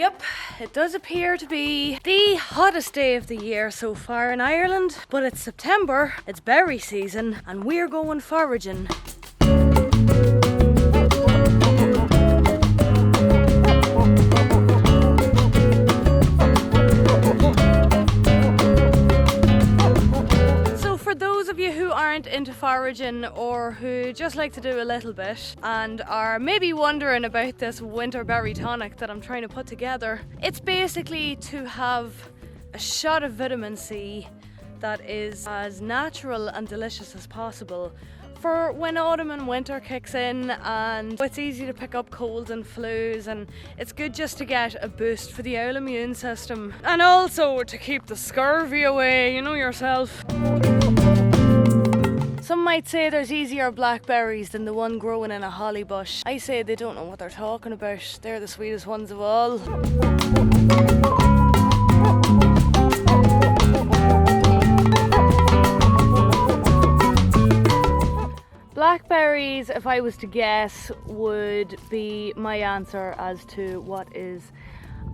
Yep, it does appear to be the hottest day of the year so far in Ireland, but it's September, it's berry season, and we're going foraging. Into foraging, or who just like to do a little bit and are maybe wondering about this winter berry tonic that I'm trying to put together, it's basically to have a shot of vitamin C that is as natural and delicious as possible for when autumn and winter kicks in, and it's easy to pick up colds and flus, and it's good just to get a boost for the old immune system, and also to keep the scurvy away, you know yourself. Some might say there's easier blackberries than the one growing in a holly bush. I say they don't know what they're talking about. They're the sweetest ones of all. Blackberries, if I was to guess, would be my answer as to what is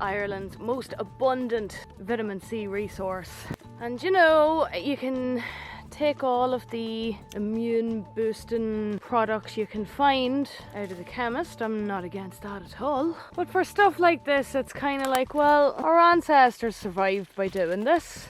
Ireland's most abundant vitamin C resource. And you know, you can take all of the immune boosting products you can find out of the chemist. I'm not against that at all. But for stuff like this, it's kind of like, well, our ancestors survived by doing this.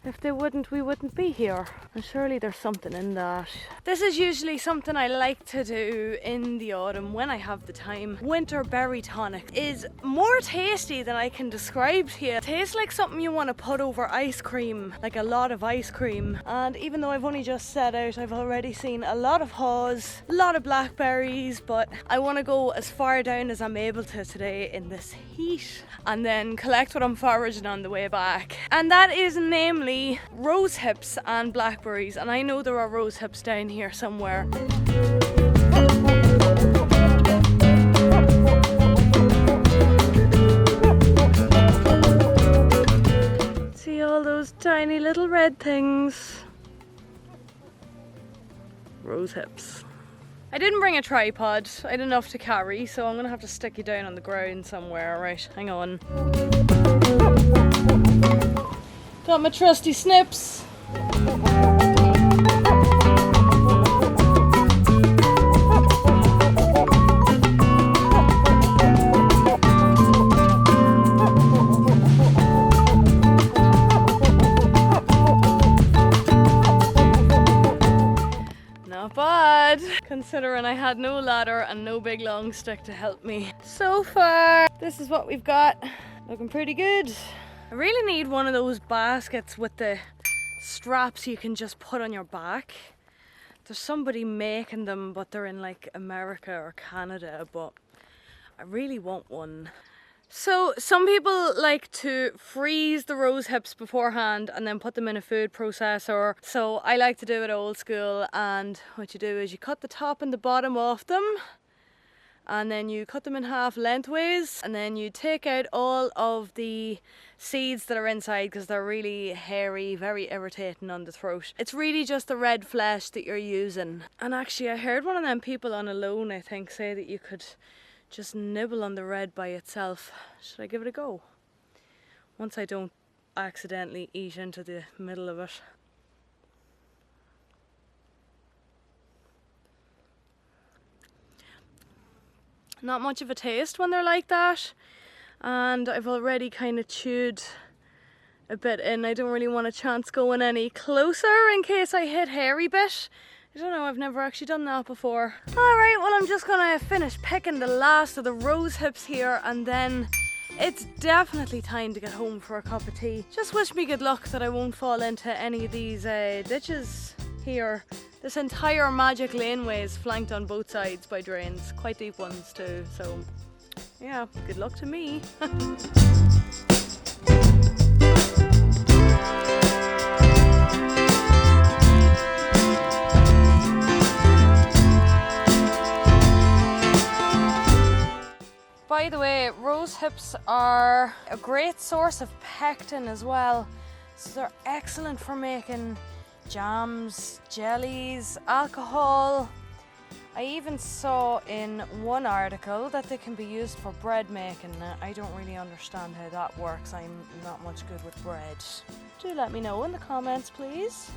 If they wouldn't, we wouldn't be here. And surely there's something in that. This is usually something I like to do in the autumn when I have the time. Winter berry tonic is more tasty than I can describe to you. It tastes like something you want to put over ice cream, like a lot of ice cream. And even though I've only just set out, I've already seen a lot of haws, a lot of blackberries, but I want to go as far down as I'm able to today in this heat, and then collect what I'm foraging on the way back. And that is namely rose hips and blackberries, and I know there are rose hips down here somewhere. See all those tiny little red things? Rose hips. I didn't bring a tripod. I had enough to carry, so I'm gonna have to stick you down on the ground somewhere. Right, hang on. Got my trusty snips. Not bad, considering I had no ladder and no big long stick to help me. So far, this is what we've got. Looking pretty good. I really need one of those baskets with the straps you can just put on your back. There's somebody making them, but they're in like America or Canada, but I really want one. So some people like to freeze the rose hips beforehand and then put them in a food processor. So I like to do it old school, and what you do is you cut the top and the bottom off them, and then you cut them in half lengthways, and then you take out all of the seeds that are inside because they're really hairy, very irritating on the throat. It's really just the red flesh that you're using. And actually I heard one of them people on a loan, I think, say that you could just nibble on the red by itself. Should I give it a go? Once I don't accidentally eat into the middle of it. Not much of a taste when they're like that, and I've already kind of chewed a bit in. I don't really want a chance going any closer in case I hit hairy bit. I don't know, I've never actually done that before. Alright, well I'm just gonna finish picking the last of the rose hips here, and then it's definitely time to get home for a cup of tea. Just wish me good luck that I won't fall into any of these ditches here. This entire magic laneway is flanked on both sides by drains, quite deep ones too, so yeah, good luck to me. By the way, rose hips are a great source of pectin as well, so they're excellent for making jams, jellies, alcohol. I even saw in one article that they can be used for bread making. I don't really understand how that works. I'm not much good with bread. Do let me know in the comments, please.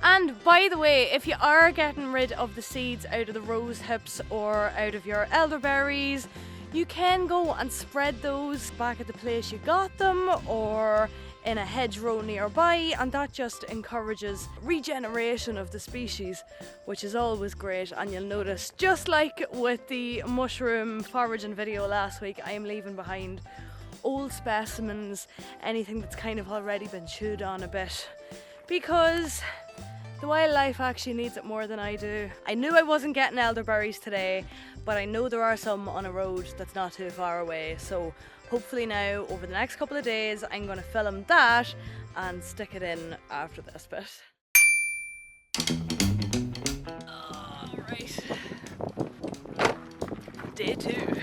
And by the way, if you are getting rid of the seeds out of the rose hips or out of your elderberries, you can go and spread those back at the place you got them or in a hedgerow nearby, and that just encourages regeneration of the species, which is always great. And you'll notice, just like with the mushroom foraging video last week, I am leaving behind old specimens, anything that's kind of already been chewed on a bit, because the wildlife actually needs it more than I do. I knew I wasn't getting elderberries today, but I know there are some on a road that's not too far away. So hopefully now, over the next couple of days, I'm going to film that and stick it in after this bit. Alright. Day 2.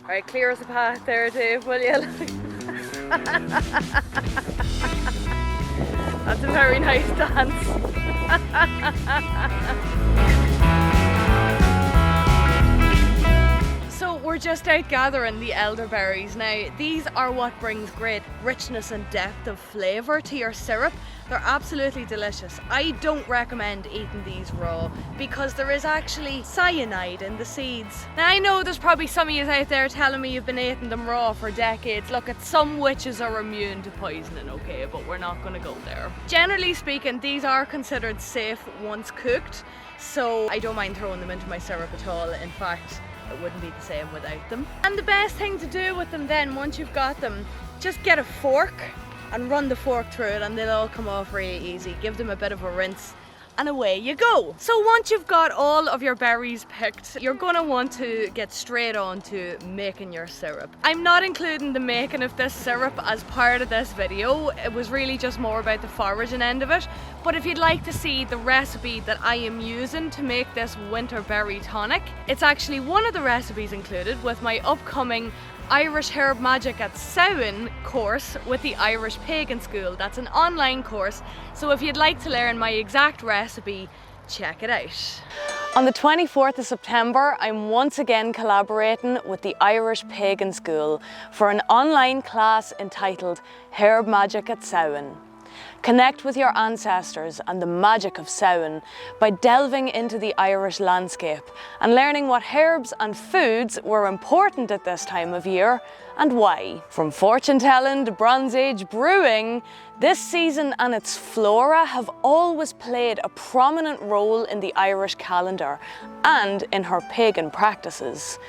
Alright, clear us a path there, Dave, will you? That's a very nice dance. So we're just out gathering the elderberries now. These are what brings great richness and depth of flavour to your syrup. They're absolutely delicious. I don't recommend eating these raw because there is actually cyanide in the seeds. Now I know there's probably some of you out there telling me you've been eating them raw for decades. Look, some witches are immune to poisoning, okay, but we're not going to go there. Generally speaking, these are considered safe once cooked, so I don't mind throwing them into my syrup at all. In fact, it wouldn't be the same without them. And the best thing to do with them then, once you've got them, just get a fork and run the fork through it and they'll all come off really easy. Give them a bit of a rinse and away you go. So once you've got all of your berries picked, you're gonna want to get straight on to making your syrup. I'm not including the making of this syrup as part of this video. It was really just more about the foraging end of it. But if you'd like to see the recipe that I am using to make this winter berry tonic, it's actually one of the recipes included with my upcoming Irish Herb Magic at Samhain course with the Irish Pagan School. That's an online course, so if you'd like to learn my exact recipe, check it out. On the 24th of September, I'm once again collaborating with the Irish Pagan School for an online class entitled Herb Magic at Samhain. Connect with your ancestors and the magic of Samhain by delving into the Irish landscape and learning what herbs and foods were important at this time of year and why. From fortune telling to Bronze Age brewing, this season and its flora have always played a prominent role in the Irish calendar and in her pagan practices.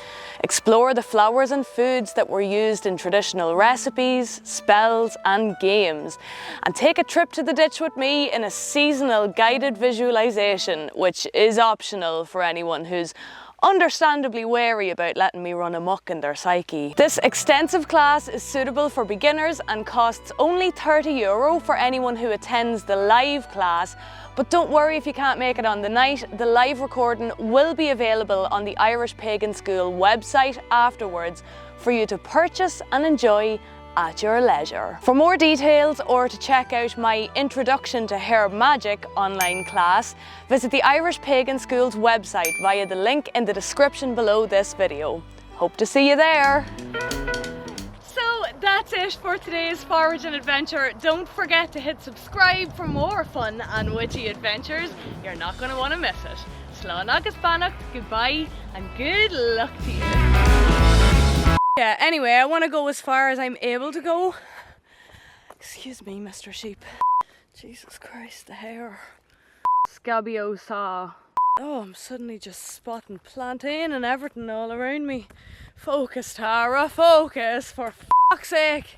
Explore the flowers and foods that were used in traditional recipes, spells and games, and take a trip to the ditch with me in a seasonal guided visualization, which is optional for anyone who's understandably wary about letting me run amok in their psyche. This extensive class is suitable for beginners and costs only €30 for anyone who attends the live class. But don't worry if you can't make it on the night, the live recording will be available on the Irish Pagan School website afterwards for you to purchase and enjoy at your leisure. For more details or to check out my Introduction to Herb Magic online class, visit the Irish Pagan School's website via the link in the description below this video. Hope to see you there! So that's it for today's foraging adventure. Don't forget to hit subscribe for more fun and witchy adventures. You're not going to want to miss it. Slán agus beannacht, goodbye and good luck to you. Yeah, anyway, I want to go as far as I'm able to go. Excuse me, Mr. Sheep. Jesus Christ, the hair. Scabiosa. Oh, I'm suddenly just spotting plantain and everything all around me. Focus, Tara, focus, for fuck's sake.